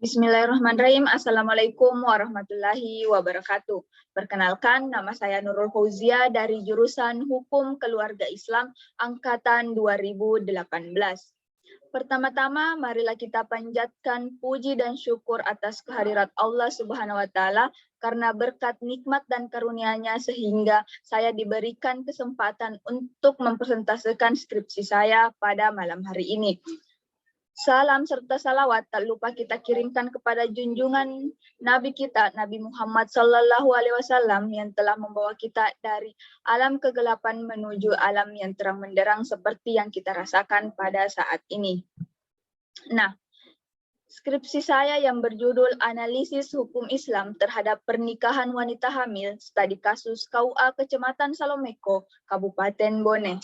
Bismillahirrahmanirrahim. Assalamualaikum warahmatullahi wabarakatuh. Perkenalkan, nama saya Nurul Fauzia dari jurusan Hukum Keluarga Islam Angkatan 2018. Pertama-tama, marilah kita panjatkan puji dan syukur atas kehadirat Allah Subhanahu wa Ta'ala karena berkat nikmat dan karunia-Nya sehingga saya diberikan kesempatan untuk mempresentasikan skripsi saya pada malam hari ini. Salam serta salawat tak lupa kita kirimkan kepada junjungan Nabi kita, Nabi Muhammad Sallallahu Alaihi Wasallam yang telah membawa kita dari alam kegelapan menuju alam yang terang benderang seperti yang kita rasakan pada saat ini. Nah, skripsi saya yang berjudul Analisis Hukum Islam Terhadap Pernikahan Wanita Hamil, studi kasus KUA Kecamatan Salomeko, Kabupaten Bone.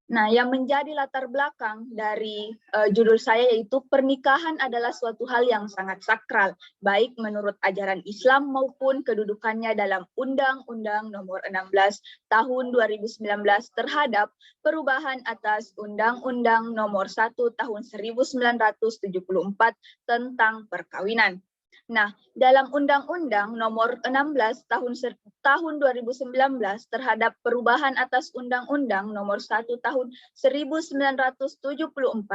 Nah, yang menjadi latar belakang dari judul saya yaitu pernikahan adalah suatu hal yang sangat sakral, baik menurut ajaran Islam maupun kedudukannya dalam Undang-Undang Nomor 16 Tahun 2019 terhadap perubahan atas Undang-Undang Nomor 1 Tahun 1974 tentang perkawinan. Nah, dalam Undang-Undang Nomor 16 Tahun 2019 terhadap perubahan atas Undang-Undang Nomor 1 Tahun 1974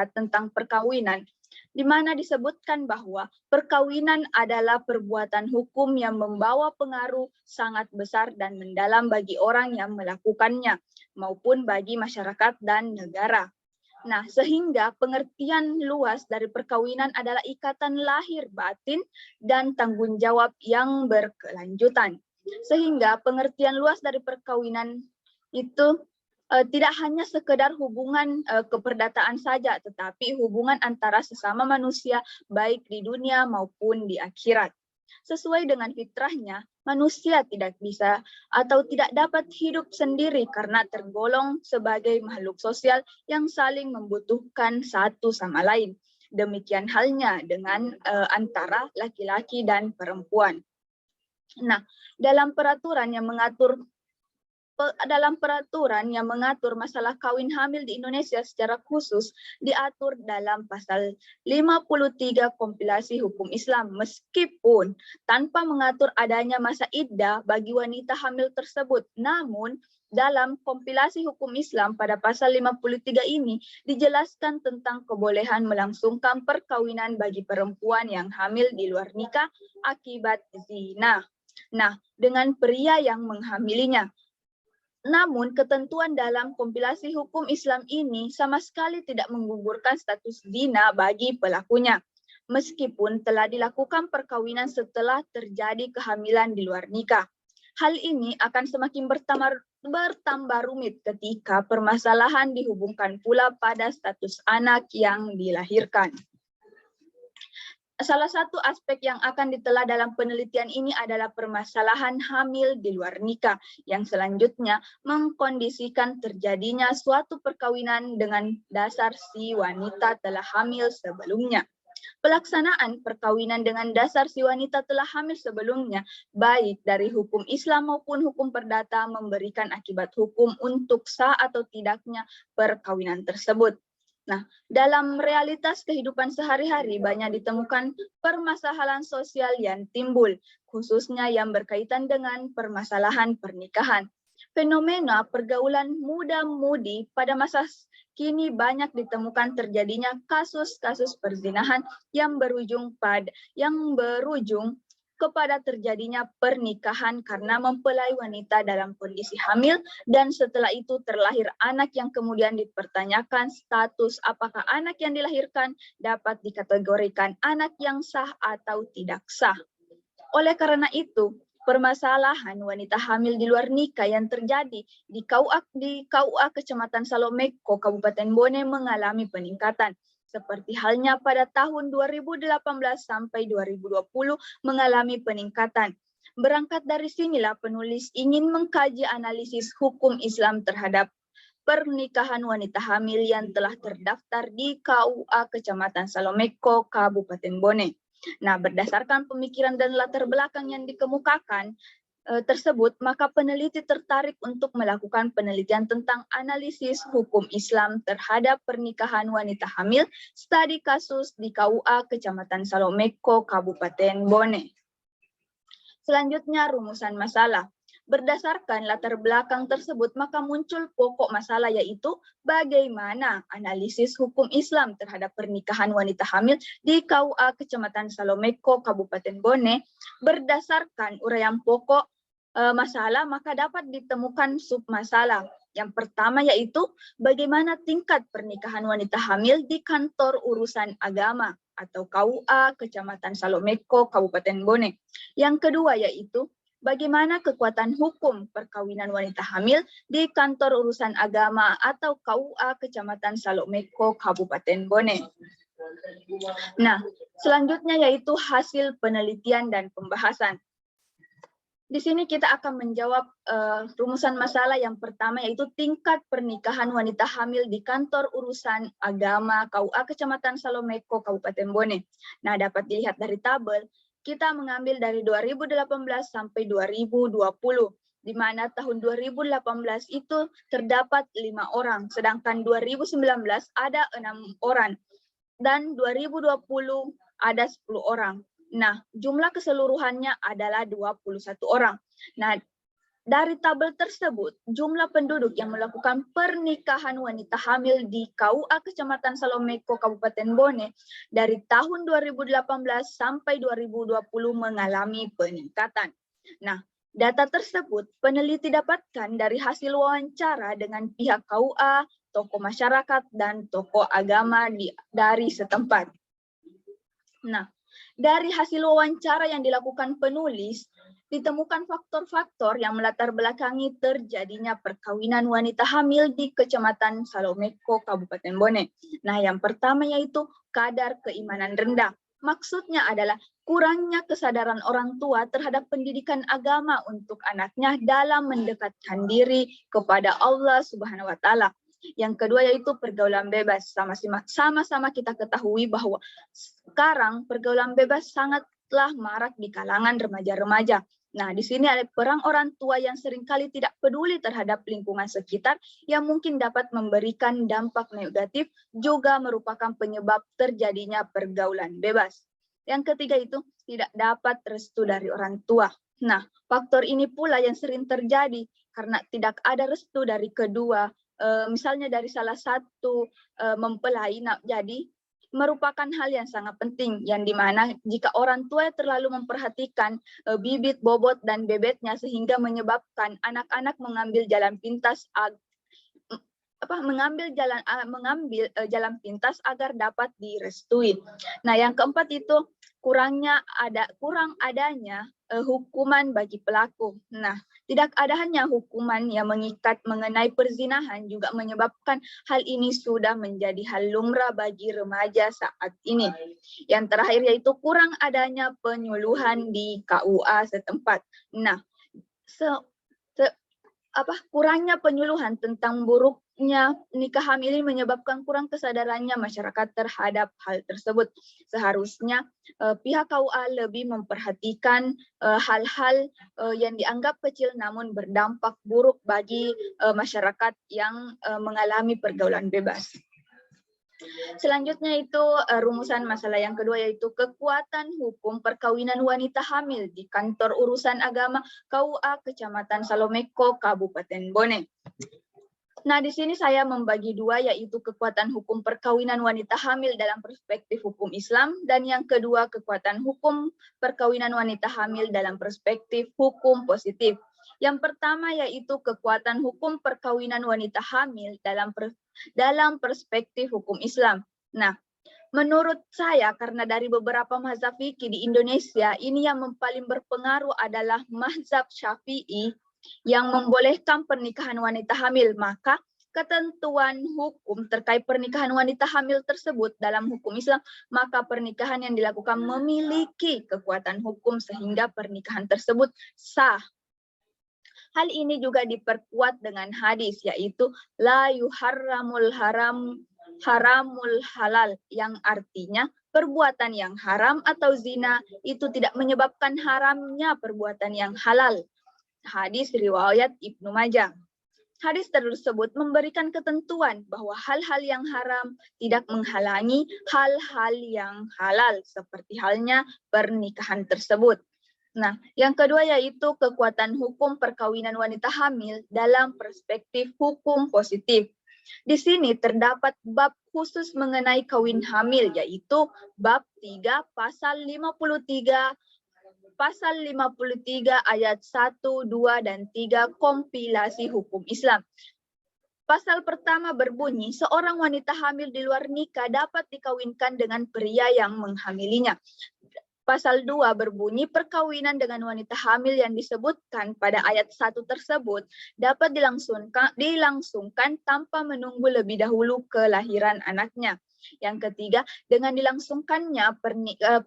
tentang perkawinan, di mana disebutkan bahwa perkawinan adalah perbuatan hukum yang membawa pengaruh sangat besar dan mendalam bagi orang yang melakukannya, maupun bagi masyarakat dan negara. Nah, sehingga pengertian luas dari perkawinan adalah ikatan lahir batin dan tanggung jawab yang berkelanjutan. Sehingga pengertian luas dari perkawinan itu tidak hanya sekedar hubungan keperdataan saja, tetapi hubungan antara sesama manusia baik di dunia maupun di akhirat. Sesuai dengan fitrahnya, manusia tidak bisa atau tidak dapat hidup sendiri karena tergolong sebagai makhluk sosial yang saling membutuhkan satu sama lain. Demikian halnya dengan antara laki-laki dan perempuan. Nah, dalam peraturan yang mengatur masalah kawin hamil di Indonesia secara khusus diatur dalam pasal 53 kompilasi hukum Islam, meskipun tanpa mengatur adanya masa iddah bagi wanita hamil tersebut. Namun dalam kompilasi hukum Islam pada pasal 53 ini dijelaskan tentang kebolehan melangsungkan perkawinan bagi perempuan yang hamil di luar nikah akibat zina. Nah, dengan pria yang menghamilinya. Namun, ketentuan dalam kompilasi hukum Islam ini sama sekali tidak menggugurkan status zina bagi pelakunya, meskipun telah dilakukan perkawinan setelah terjadi kehamilan di luar nikah. Hal ini akan semakin bertambah rumit ketika permasalahan dihubungkan pula pada status anak yang dilahirkan. Salah satu aspek yang akan ditelah dalam penelitian ini adalah permasalahan hamil di luar nikah, yang selanjutnya mengkondisikan terjadinya suatu perkawinan dengan dasar si wanita telah hamil sebelumnya. Pelaksanaan perkawinan dengan dasar si wanita telah hamil sebelumnya, baik dari hukum Islam maupun hukum perdata, memberikan akibat hukum untuk sah atau tidaknya perkawinan tersebut. Nah, dalam realitas kehidupan sehari-hari banyak ditemukan permasalahan sosial yang timbul, khususnya yang berkaitan dengan permasalahan pernikahan. Fenomena pergaulan muda-mudi pada masa kini banyak ditemukan terjadinya kasus-kasus perzinahan yang berujung kepada terjadinya pernikahan karena mempelai wanita dalam kondisi hamil dan setelah itu terlahir anak yang kemudian dipertanyakan status apakah anak yang dilahirkan dapat dikategorikan anak yang sah atau tidak sah. Oleh karena itu, permasalahan wanita hamil di luar nikah yang terjadi di KUA Kecamatan Salomeko, Kabupaten Bone mengalami peningkatan. Seperti halnya pada tahun 2018 sampai 2020 mengalami peningkatan. Berangkat dari sinilah penulis ingin mengkaji analisis hukum Islam terhadap pernikahan wanita hamil yang telah terdaftar di KUA Kecamatan Salomeko, Kabupaten Bone. Nah, berdasarkan pemikiran dan latar belakang yang dikemukakan, tersebut, maka peneliti tertarik untuk melakukan penelitian tentang analisis hukum Islam terhadap pernikahan wanita hamil, studi kasus di KUA Kecamatan Salomeko, Kabupaten Bone. Selanjutnya, rumusan masalah. Berdasarkan latar belakang tersebut, maka muncul pokok masalah, yaitu bagaimana analisis hukum Islam terhadap pernikahan wanita hamil di KUA Kecamatan Salomeko, Kabupaten Bone. Berdasarkan uraian pokok masalah, maka dapat ditemukan submasalah. Yang pertama yaitu bagaimana tingkat pernikahan wanita hamil di kantor urusan agama atau KUA Kecamatan Salomeko, Kabupaten Bone. Yang kedua yaitu bagaimana kekuatan hukum perkawinan wanita hamil di kantor urusan agama atau KUA Kecamatan Salomeko, Kabupaten Bone. Nah, selanjutnya yaitu hasil penelitian dan pembahasan. Di sini kita akan menjawab rumusan masalah yang pertama, yaitu tingkat pernikahan wanita hamil di kantor urusan agama KUA Kecamatan Salomeko, Kabupaten Bone. Nah, dapat dilihat dari tabel, kita mengambil dari 2018 sampai 2020, di mana tahun 2018 itu terdapat 5 orang, sedangkan 2019 ada 6 orang, dan 2020 ada 10 orang. Nah, jumlah keseluruhannya adalah 21 orang. Nah, dari tabel tersebut, jumlah penduduk yang melakukan pernikahan wanita hamil di KUA Kecamatan Salomeko, Kabupaten Bone dari tahun 2018 sampai 2020 mengalami peningkatan. Nah, data tersebut peneliti dapatkan dari hasil wawancara dengan pihak KUA, tokoh masyarakat, dan tokoh agama dari setempat. Nah, dari hasil wawancara yang dilakukan penulis, ditemukan faktor-faktor yang melatar belakangi terjadinya perkawinan wanita hamil di Kecamatan Salomeko, Kabupaten Bone. Nah, yang pertama yaitu kadar keimanan rendah. Maksudnya adalah kurangnya kesadaran orang tua terhadap pendidikan agama untuk anaknya dalam mendekatkan diri kepada Allah Subhanahu wa Ta'ala. Yang kedua yaitu pergaulan bebas. Sama-sama kita ketahui bahwa sekarang pergaulan bebas sangatlah marak di kalangan remaja-remaja. Nah, di sini ada peran orang tua yang seringkali tidak peduli terhadap lingkungan sekitar yang mungkin dapat memberikan dampak negatif, juga merupakan penyebab terjadinya pergaulan bebas. Yang ketiga itu tidak dapat restu dari orang tua. Nah, faktor ini pula yang sering terjadi karena tidak ada restu dari kedua, misalnya dari salah satu mempelai. Nah, jadi merupakan hal yang sangat penting, yang dimana jika orang tua terlalu memperhatikan bibit, bobot, dan bebetnya sehingga menyebabkan anak-anak mengambil jalan pintas jalan pintas agar dapat direstui. Nah, yang keempat itu kurang adanya hukuman bagi pelaku. Nah, tidak ada hanya hukuman yang mengikat mengenai perzinahan, juga menyebabkan hal ini sudah menjadi hal lumrah bagi remaja saat ini. Yang terakhir yaitu kurang adanya penyuluhan di KUA setempat. Nah, kurangnya penyuluhan tentang buruknya nikah hamil ini menyebabkan kurang kesadarannya masyarakat terhadap hal tersebut. Seharusnya pihak KUA lebih memperhatikan hal-hal yang dianggap kecil namun berdampak buruk bagi masyarakat yang mengalami pergaulan bebas. Selanjutnya itu rumusan masalah yang kedua yaitu kekuatan hukum perkawinan wanita hamil di kantor urusan agama KUA Kecamatan Salomeko, Kabupaten Bone. Nah, di sini saya membagi dua, yaitu kekuatan hukum perkawinan wanita hamil dalam perspektif hukum Islam, dan yang kedua kekuatan hukum perkawinan wanita hamil dalam perspektif hukum positif. Yang pertama yaitu kekuatan hukum perkawinan wanita hamil dalam perspektif hukum Islam. Nah, menurut saya karena dari beberapa mazhab fikih di Indonesia, ini yang paling berpengaruh adalah mazhab Syafi'i yang membolehkan pernikahan wanita hamil. Maka ketentuan hukum terkait pernikahan wanita hamil tersebut dalam hukum Islam, maka pernikahan yang dilakukan memiliki kekuatan hukum sehingga pernikahan tersebut sah. Hal ini juga diperkuat dengan hadis, yaitu la yuharramul haramul halal, yang artinya perbuatan yang haram atau zina itu tidak menyebabkan haramnya perbuatan yang halal. Hadis riwayat Ibnu Majah. Hadis tersebut memberikan ketentuan bahwa hal-hal yang haram tidak menghalangi hal-hal yang halal, seperti halnya pernikahan tersebut. Nah, yang kedua yaitu kekuatan hukum perkawinan wanita hamil dalam perspektif hukum positif. Di sini terdapat bab khusus mengenai kawin hamil, yaitu bab 3 pasal 53 ayat 1, 2, dan 3 kompilasi hukum Islam. Pasal pertama berbunyi, seorang wanita hamil di luar nikah dapat dikawinkan dengan pria yang menghamilinya. Pasal 2 berbunyi, perkawinan dengan wanita hamil yang disebutkan pada ayat 1 tersebut dapat dilangsungkan tanpa menunggu lebih dahulu kelahiran anaknya. Yang ketiga, dengan dilangsungkannya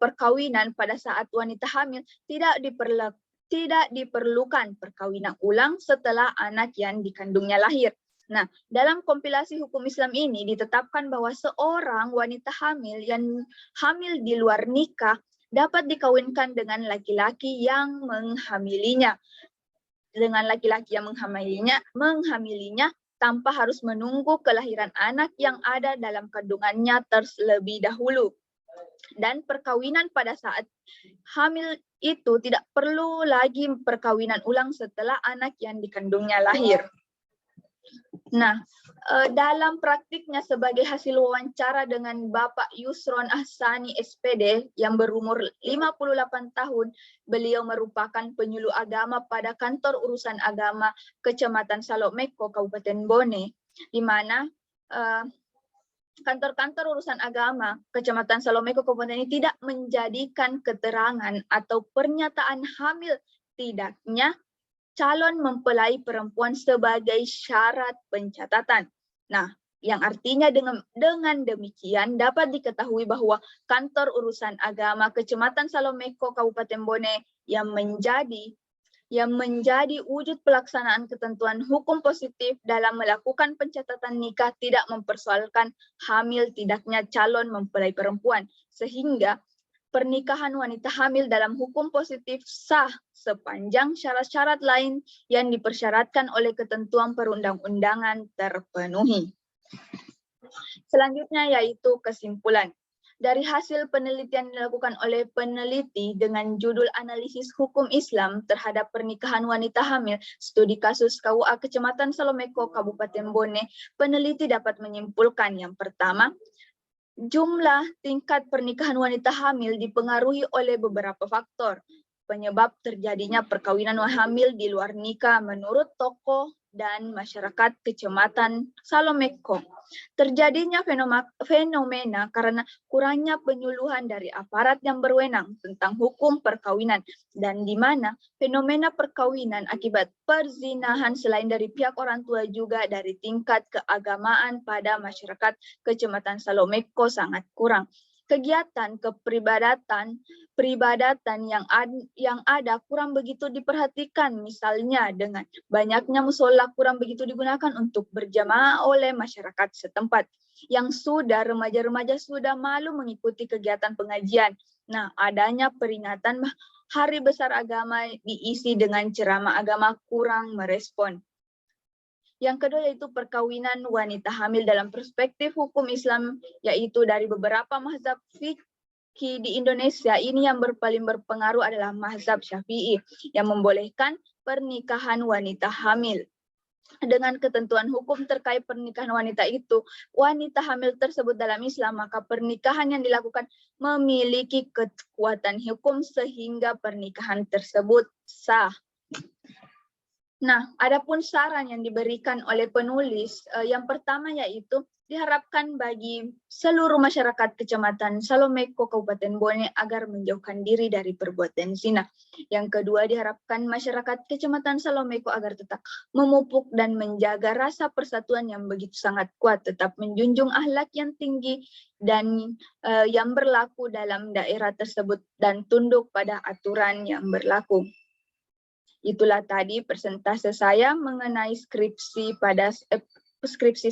perkawinan pada saat wanita hamil tidak diperlukan perkawinan ulang setelah anak yang dikandungnya lahir. Nah, dalam kompilasi hukum Islam ini ditetapkan bahwa seorang wanita hamil yang hamil di luar nikah dapat dikawinkan dengan laki-laki yang menghamilinya. Dengan laki-laki yang menghamilinya tanpa harus menunggu kelahiran anak yang ada dalam kandungannya terlebih dahulu. Dan perkawinan pada saat hamil itu tidak perlu lagi perkawinan ulang setelah anak yang dikandungnya lahir. Nah, dalam praktiknya sebagai hasil wawancara dengan Bapak Yusron Ahsani SPD yang berumur 58 tahun, beliau merupakan penyuluh agama pada kantor urusan agama Kecamatan Salomeko, Kabupaten Bone, di mana kantor-kantor urusan agama Kecamatan Salomeko, Kabupaten ini tidak menjadikan keterangan atau pernyataan hamil tidaknya calon mempelai perempuan sebagai syarat pencatatan. Nah, yang artinya dengan demikian dapat diketahui bahwa kantor urusan agama Kecamatan Salomeko Kabupaten Bone yang menjadi wujud pelaksanaan ketentuan hukum positif dalam melakukan pencatatan nikah tidak mempersoalkan hamil tidaknya calon mempelai perempuan, sehingga pernikahan wanita hamil dalam hukum positif sah sepanjang syarat-syarat lain yang dipersyaratkan oleh ketentuan perundang-undangan terpenuhi. Selanjutnya yaitu kesimpulan. Dari hasil penelitian dilakukan oleh peneliti dengan judul Analisis Hukum Islam terhadap Pernikahan Wanita Hamil, studi kasus KUA Kecamatan Salomeko, Kabupaten Bone, peneliti dapat menyimpulkan yang pertama, jumlah tingkat pernikahan wanita hamil dipengaruhi oleh beberapa faktor. Penyebab terjadinya perkawinan hamil di luar nikah menurut tokoh dan masyarakat Kecamatan Salomeko. Terjadinya fenomena karena kurangnya penyuluhan dari aparat yang berwenang tentang hukum perkawinan, dan di mana fenomena perkawinan akibat perzinahan selain dari pihak orang tua juga dari tingkat keagamaan pada masyarakat Kecamatan Salomeko sangat kurang. Kegiatan peribadatan yang ada kurang begitu diperhatikan, misalnya dengan banyaknya musola kurang begitu digunakan untuk berjamaah oleh masyarakat setempat, yang remaja-remaja sudah malu mengikuti kegiatan pengajian. Nah, adanya peringatan Hari Besar Agama diisi dengan ceramah agama kurang merespon. Yang kedua yaitu perkawinan wanita hamil dalam perspektif hukum Islam, yaitu dari beberapa mazhab fikih di Indonesia ini yang paling berpengaruh adalah mazhab Syafi'i yang membolehkan pernikahan wanita hamil. Dengan ketentuan hukum terkait pernikahan wanita itu, wanita hamil tersebut dalam Islam, maka pernikahan yang dilakukan memiliki kekuatan hukum sehingga pernikahan tersebut sah. Nah, adapun saran yang diberikan oleh penulis, yang pertama yaitu diharapkan bagi seluruh masyarakat Kecamatan Salomeko, Kabupaten Bone agar menjauhkan diri dari perbuatan zina. Yang kedua, diharapkan masyarakat Kecamatan Salomeko agar tetap memupuk dan menjaga rasa persatuan yang begitu sangat kuat, tetap menjunjung akhlak yang tinggi dan yang berlaku dalam daerah tersebut dan tunduk pada aturan yang berlaku. Itulah tadi persentase saya mengenai skripsi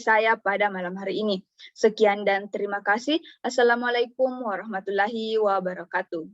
saya pada malam hari ini. Sekian dan terima kasih. Assalamualaikum warahmatullahi wabarakatuh.